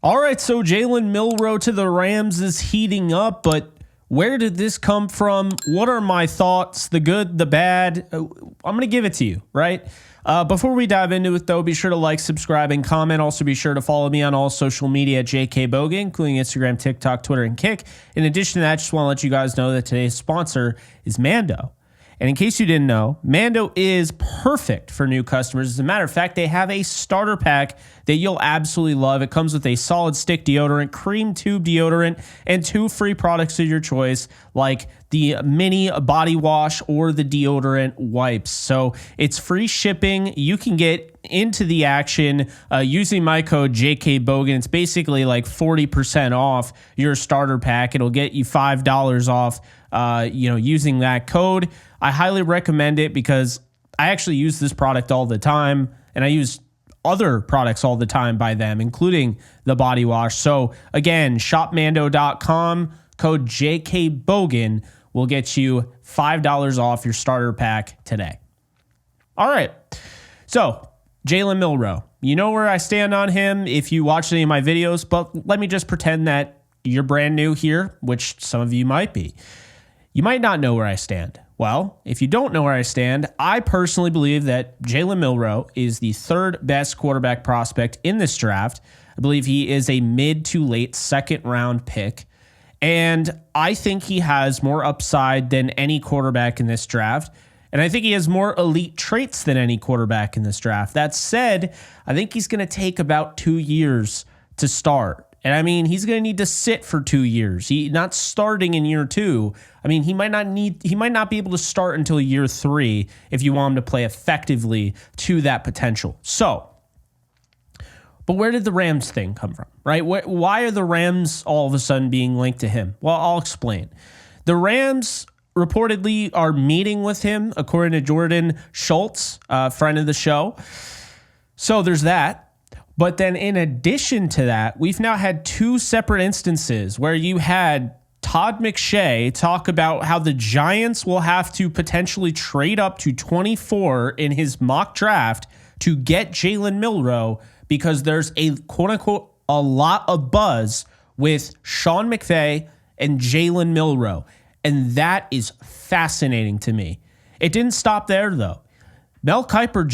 All right, so Jalen Milroe to the Rams is heating up, but where did this come from? What are my thoughts? The good, the bad? I'm going to give it to you, right? Before we dive into it, though, be sure to like, subscribe, and comment. Also, be sure to follow me on all social media at JKBogan, including Instagram, TikTok, Twitter, and Kick. In addition to that, I just want to let you guys know that today's sponsor is Mando. And in case you didn't know, Mando is perfect for new customers. As a matter of fact, they have a starter pack that you'll absolutely love. It comes with a solid stick deodorant, cream tube deodorant, and 2 free products of your choice, like the mini body wash or the deodorant wipes. So it's free shipping. You can get into the action using my code JKBogan. It's basically like 40% off your starter pack. It'll get you $5 off using that code. I highly recommend it because I actually use this product all the time, and I use other products all the time by them, including the body wash. So again, shopmando.com, code JKBogan will get you $5 off your starter pack today. All right. So Jalen Milroe, you know where I stand on him if you watch any of my videos, but let me just pretend that you're brand new here, which some of you might be. You might not know where I stand. Well, if you don't know where I stand, I personally believe that Jalen Milroe is the 3rd best quarterback prospect in this draft. I believe he is a mid to late 2nd round pick. And I think he has more upside than any quarterback in this draft. And I think he has more elite traits than any quarterback in this draft. That said, I think he's going to take about 2 years to start. And I mean, he's going to need to sit for 2 years. He's not starting in year 2. I mean, he might not be able to start until year 3 if you want him to play effectively to that potential. So, but where did the Rams thing come from, right? Why are the Rams all of a sudden being linked to him? Well, I'll explain. The Rams reportedly are meeting with him, according to Jordan Schultz, friend of the show. So there's that. But then in addition to that, we've now had 2 separate instances where you had Todd McShay talk about how the Giants will have to potentially trade up to 24 in his mock draft to get Jalen Milroe because there's a quote-unquote a lot of buzz with Sean McVay and Jalen Milroe. And that is fascinating to me. It didn't stop there, though. Mel Kiper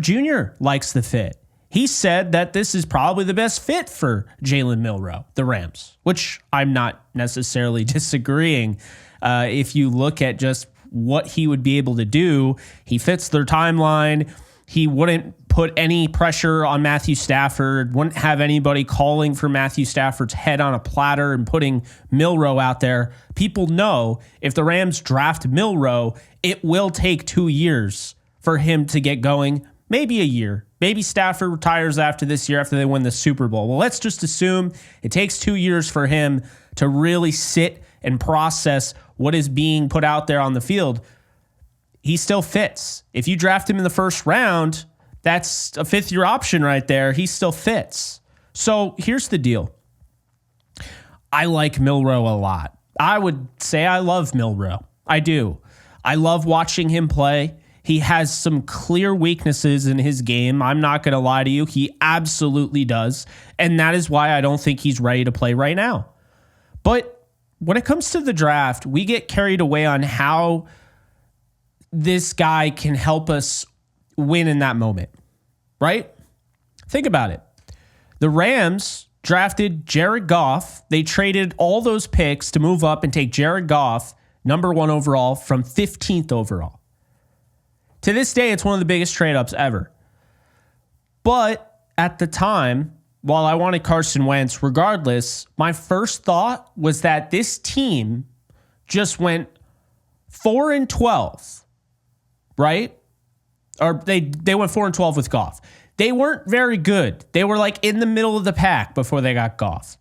Jr. likes the fit. He said that this is probably the best fit for Jalen Milroe, the Rams, which I'm not necessarily disagreeing. If you look at just what he would be able to do, he fits their timeline. He wouldn't put any pressure on Matthew Stafford, wouldn't have anybody calling for Matthew Stafford's head on a platter and putting Milroe out there. People know if the Rams draft Milroe, it will take 2 years for him to get going, maybe a year. Maybe Stafford retires after this year, after they win the Super Bowl. Well, let's just assume it takes 2 years for him to really sit and process what is being put out there on the field. He still fits. If you draft him in the 1st round, that's a 5th-year option right there. He still fits. So here's the deal. I like Milroe a lot. I would say I love Milroe. I do. I love watching him play. He has some clear weaknesses in his game. I'm not going to lie to you. He absolutely does. And that is why I don't think he's ready to play right now. But when it comes to the draft, we get carried away on how this guy can help us win in that moment, right? Think about it. The Rams drafted Jared Goff. They traded all those picks to move up and take Jared Goff, number 1 overall, from 15th overall. To this day, it's one of the biggest trade-ups ever. But at the time, while I wanted Carson Wentz, regardless, my first thought was that this team just went 4-12, right? Or they went 4-12 with Goff. They weren't very good. They were like in the middle of the pack before they got Goff.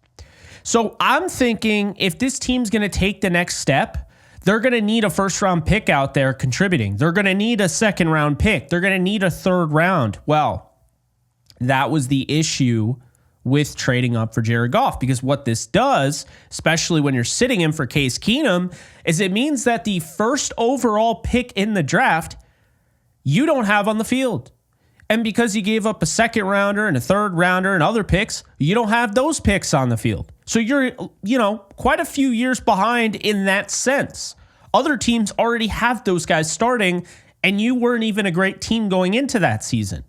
So I'm thinking if this team's going to take the next step, they're going to need a 1st-round pick out there contributing. They're going to need a 2nd-round pick. They're going to need a 3rd round. Well, that was the issue with trading up for Jared Goff, because what this does, especially when you're sitting in for Case Keenum, is it means that the 1st overall pick in the draft, you don't have on the field. And because you gave up a second rounder and a third rounder and other picks, you don't have those picks on the field. So you're, quite a few years behind in that sense. Other teams already have those guys starting, and you weren't even a great team going into that season.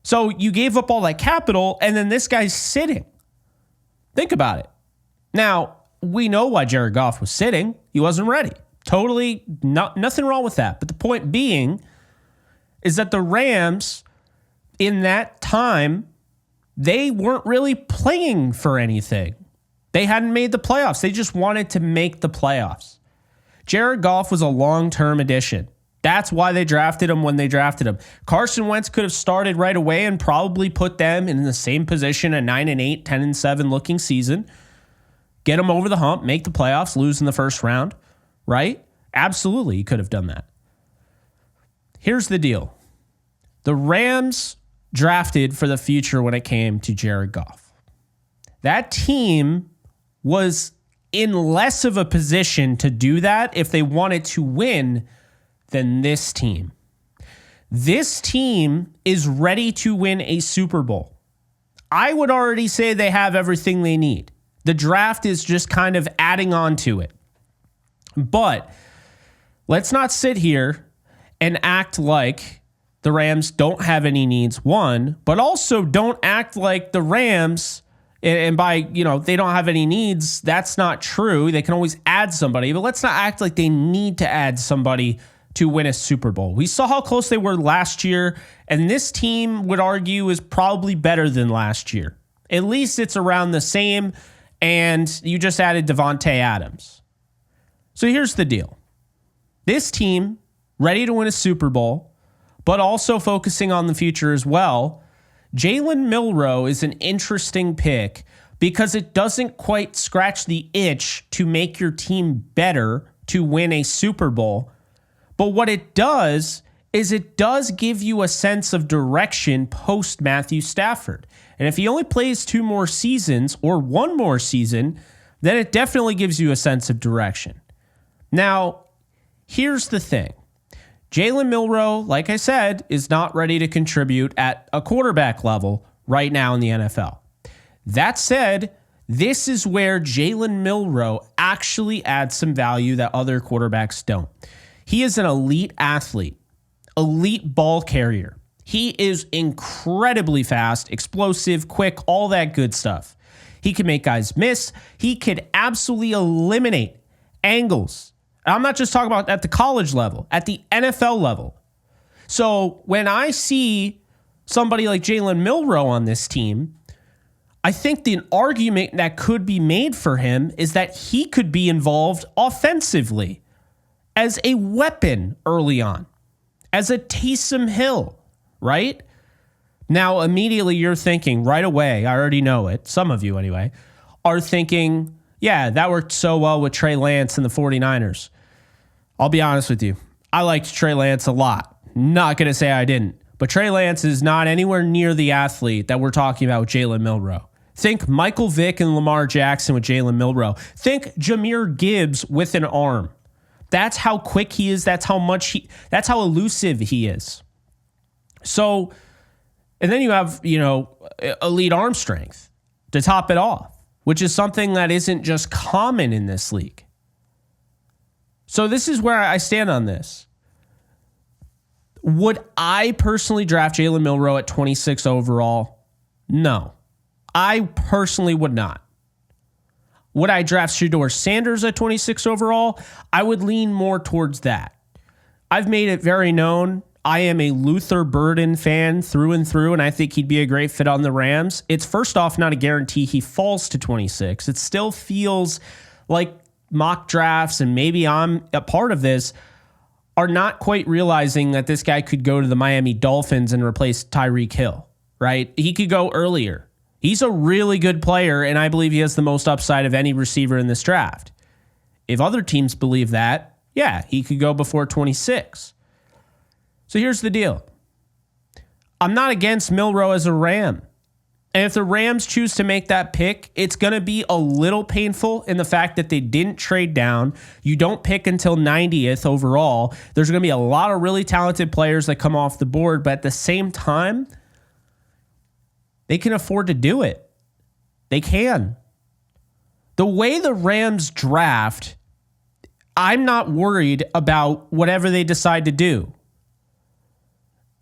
So you gave up all that capital, and then this guy's sitting. Think about it. Now, we know why Jared Goff was sitting. He wasn't ready. Totally nothing wrong with that. But the point being is that the Rams, in that time, they weren't really playing for anything. They hadn't made the playoffs. They just wanted to make the playoffs. Jared Goff was a long-term addition. That's why they drafted him when they drafted him. Carson Wentz could have started right away and probably put them in the same position, a 9-8, 10-7 looking season. Get them over the hump, make the playoffs, lose in the first round, right? Absolutely, he could have done that. Here's the deal. The Rams drafted for the future when it came to Jared Goff. That team was in less of a position to do that if they wanted to win than this team. This team is ready to win a Super Bowl. I would already say they have everything they need. The draft is just kind of adding on to it. But let's not sit here and act like the Rams don't have any needs, one, but also don't act like the Rams, and by, they don't have any needs, that's not true. They can always add somebody, but let's not act like they need to add somebody to win a Super Bowl. We saw how close they were last year, and this team, would argue, is probably better than last year. At least it's around the same, and you just added Devontae Adams. So here's the deal. This team, ready to win a Super Bowl, but also focusing on the future as well. Jalen Milroe is an interesting pick because it doesn't quite scratch the itch to make your team better to win a Super Bowl. But what it does is it does give you a sense of direction post Matthew Stafford. And if he only plays 2 more seasons or 1 more season, then it definitely gives you a sense of direction. Now, here's the thing. Jalen Milroe, like I said, is not ready to contribute at a quarterback level right now in the NFL. That said, this is where Jalen Milroe actually adds some value that other quarterbacks don't. He is an elite athlete, elite ball carrier. He is incredibly fast, explosive, quick, all that good stuff. He can make guys miss. He could absolutely eliminate angles. I'm not just talking about at the college level, at the NFL level. So when I see somebody like Jalen Milroe on this team, I think the argument that could be made for him is that he could be involved offensively as a weapon early on, as a Taysom Hill, right? Now, immediately you're thinking right away, I already know it, some of you anyway, are thinking, yeah, that worked so well with Trey Lance and the 49ers. I'll be honest with you. I liked Trey Lance a lot. Not going to say I didn't. But Trey Lance is not anywhere near the athlete that we're talking about with Jalen Milroe. Think Michael Vick and Lamar Jackson with Jalen Milroe. Think Jahmyr Gibbs with an arm. That's how quick he is. That's how elusive he is. So, and then you have, elite arm strength to top it off, which is something that isn't just common in this league. So this is where I stand on this. Would I personally draft Jalen Milroe at 26 overall? No. I personally would not. Would I draft Shedeur Sanders at 26 overall? I would lean more towards that. I've made it very known I am a Luther Burden fan through and through, and I think he'd be a great fit on the Rams. It's first off not a guarantee he falls to 26. It still feels like mock drafts, and maybe I'm a part of this, are not quite realizing that this guy could go to the Miami Dolphins and replace Tyreek Hill, right? He could go earlier. He's a really good player, and I believe he has the most upside of any receiver in this draft. If other teams believe that, yeah, he could go before 26. So here's the deal. I'm not against Milroe as a Ram. And if the Rams choose to make that pick, it's going to be a little painful in the fact that they didn't trade down. You don't pick until 90th overall. There's going to be a lot of really talented players that come off the board, but at the same time, they can afford to do it. They can. The way the Rams draft, I'm not worried about whatever they decide to do.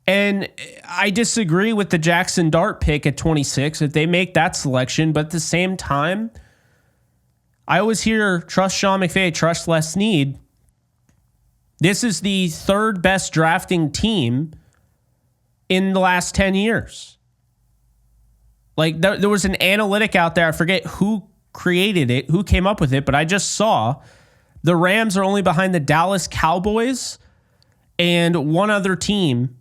And I disagree with the Jackson Dart pick at 26 if they make that selection. But at the same time, I always hear trust Sean McVay, trust Les Snead. This is the third best drafting team in the last 10 years. Like there was an analytic out there. I forget who created it, who came up with it, but I just saw the Rams are only behind the Dallas Cowboys and one other team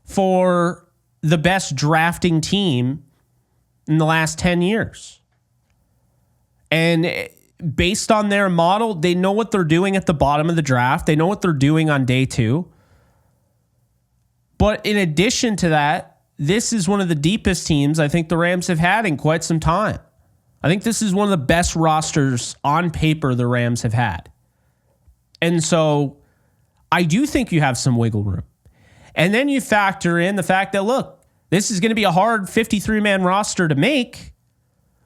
for the best drafting team in the last 10 years. And based on their model, they know what they're doing at the bottom of the draft. They know what they're doing on day 2. But in addition to that, this is one of the deepest teams I think the Rams have had in quite some time. I think this is one of the best rosters on paper the Rams have had. And so I do think you have some wiggle room. And then you factor in the fact that, look, this is going to be a hard 53-man roster to make.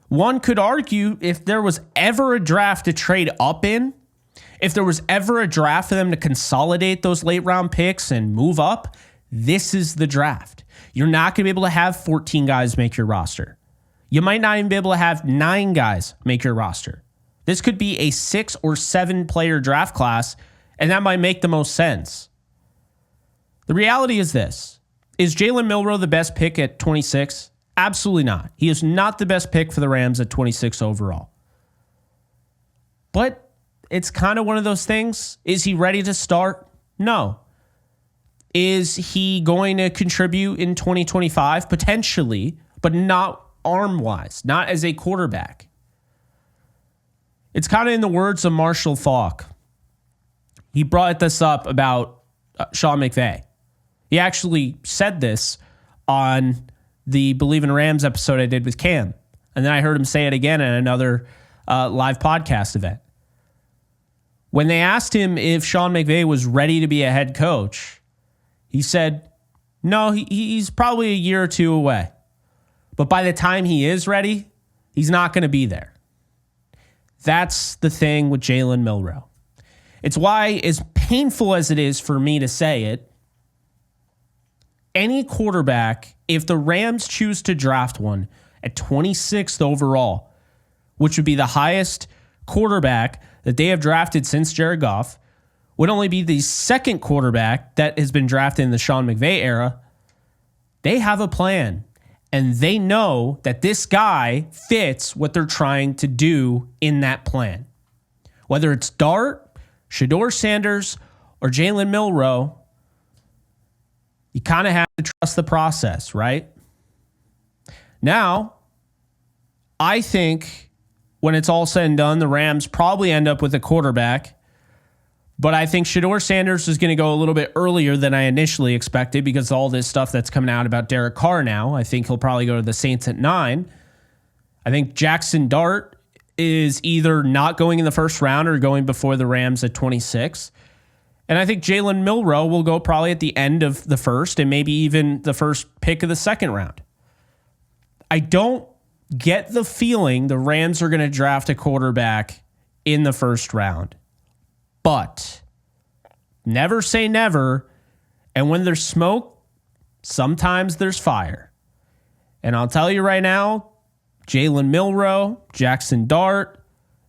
One could argue if there was ever a draft to trade up in, if there was ever a draft for them to consolidate those late-round picks and move up, this is the draft. You're not going to be able to have 14 guys make your roster. You might not even be able to have 9 guys make your roster. This could be a 6 or 7-player draft class, and that might make the most sense. The reality is this. Is Jalen Milroe the best pick at 26? Absolutely not. He is not the best pick for the Rams at 26 overall. But it's kind of one of those things. Is he ready to start? No. Is he going to contribute in 2025? Potentially, but not arm-wise, not as a quarterback. It's kind of in the words of Marshall Faulk. He brought this up about Sean McVay. He actually said this on the Believe in Rams episode I did with Cam. And then I heard him say it again at another live podcast event. When they asked him if Sean McVay was ready to be a head coach, he said, no, he's probably a year or 2 away. But by the time he is ready, he's not going to be there. That's the thing with Jalen Milroe. It's why, as painful as it is for me to say it, any quarterback, if the Rams choose to draft one at 26th overall, which would be the highest quarterback that they have drafted since Jared Goff, would only be the second quarterback that has been drafted in the Sean McVay era. They have a plan, and they know that this guy fits what they're trying to do in that plan. Whether it's Dart, Shedeur Sanders, or Jalen Milroe, you kind of have to trust the process, right? Now, I think when it's all said and done, the Rams probably end up with a quarterback. But I think Shedeur Sanders is going to go a little bit earlier than I initially expected because of all this stuff that's coming out about Derek Carr now. I think he'll probably go to the Saints at 9. I think Jackson Dart is either not going in the first round or going before the Rams at 26. And I think Jalen Milroe will go probably at the end of the first and maybe even the first pick of the second round. I don't get the feeling the Rams are going to draft a quarterback in the first round. But never say never. And when there's smoke, sometimes there's fire. And I'll tell you right now, Jalen Milroe, Jackson Dart,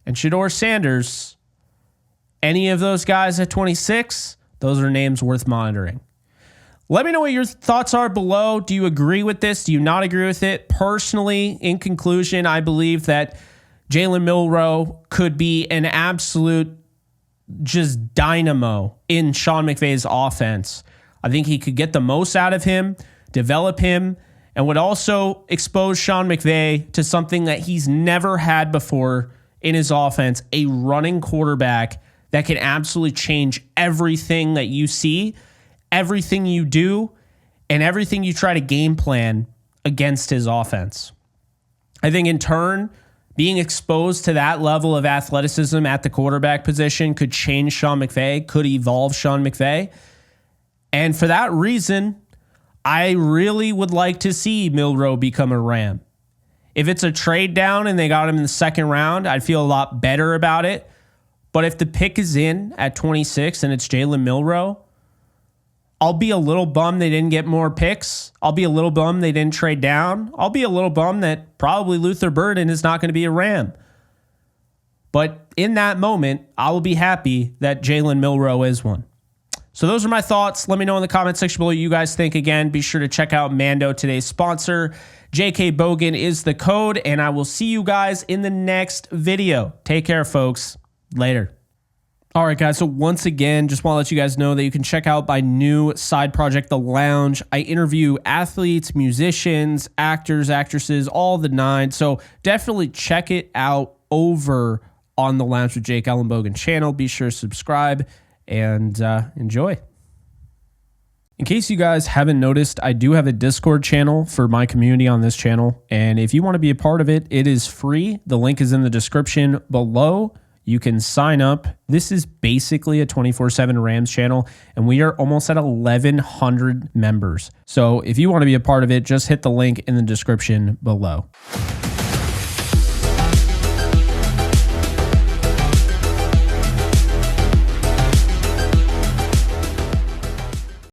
and Shedeur Sanders, any of those guys at 26, those are names worth monitoring. Let me know what your thoughts are below. Do you agree with this? Do you not agree with it? Personally, in conclusion, I believe that Jalen Milroe could be an absolute just dynamo in Sean McVay's offense. I think he could get the most out of him, develop him, and would also expose Sean McVay to something that he's never had before in his offense, a running quarterback that can absolutely change everything that you see, everything you do, and everything you try to game plan against his offense. I think in turn, being exposed to that level of athleticism at the quarterback position could change Sean McVay, could evolve Sean McVay. And for that reason, I really would like to see Milroe become a Ram. If it's a trade down and they got him in the second round, I'd feel a lot better about it. But if the pick is in at 26 and it's Jalen Milroe, I'll be a little bummed they didn't get more picks. I'll be a little bummed they didn't trade down. I'll be a little bummed that probably Luther Burden is not going to be a Ram. But in that moment, I will be happy that Jalen Milroe is one. So those are my thoughts. Let me know in the comment section below what you guys think. Again, be sure to check out Mando, today's sponsor. JK Bogan is the code, and I will see you guys in the next video. Take care, folks. Later. All right, guys, so once again, just want to let you guys know that you can check out my new side project, The Lounge. I interview athletes, musicians, actors, actresses, all the nine. So definitely check it out over on The Lounge with Jake Ellenbogen channel. Be sure to subscribe and enjoy. In case you guys haven't noticed, I do have a Discord channel for my community on this channel. And if you want to be a part of it, it is free. The link is in the description below. You can sign up. This is basically a 24/7 Rams channel, and we are almost at 1,100 members. So if you want to be a part of it, just hit the link in the description below.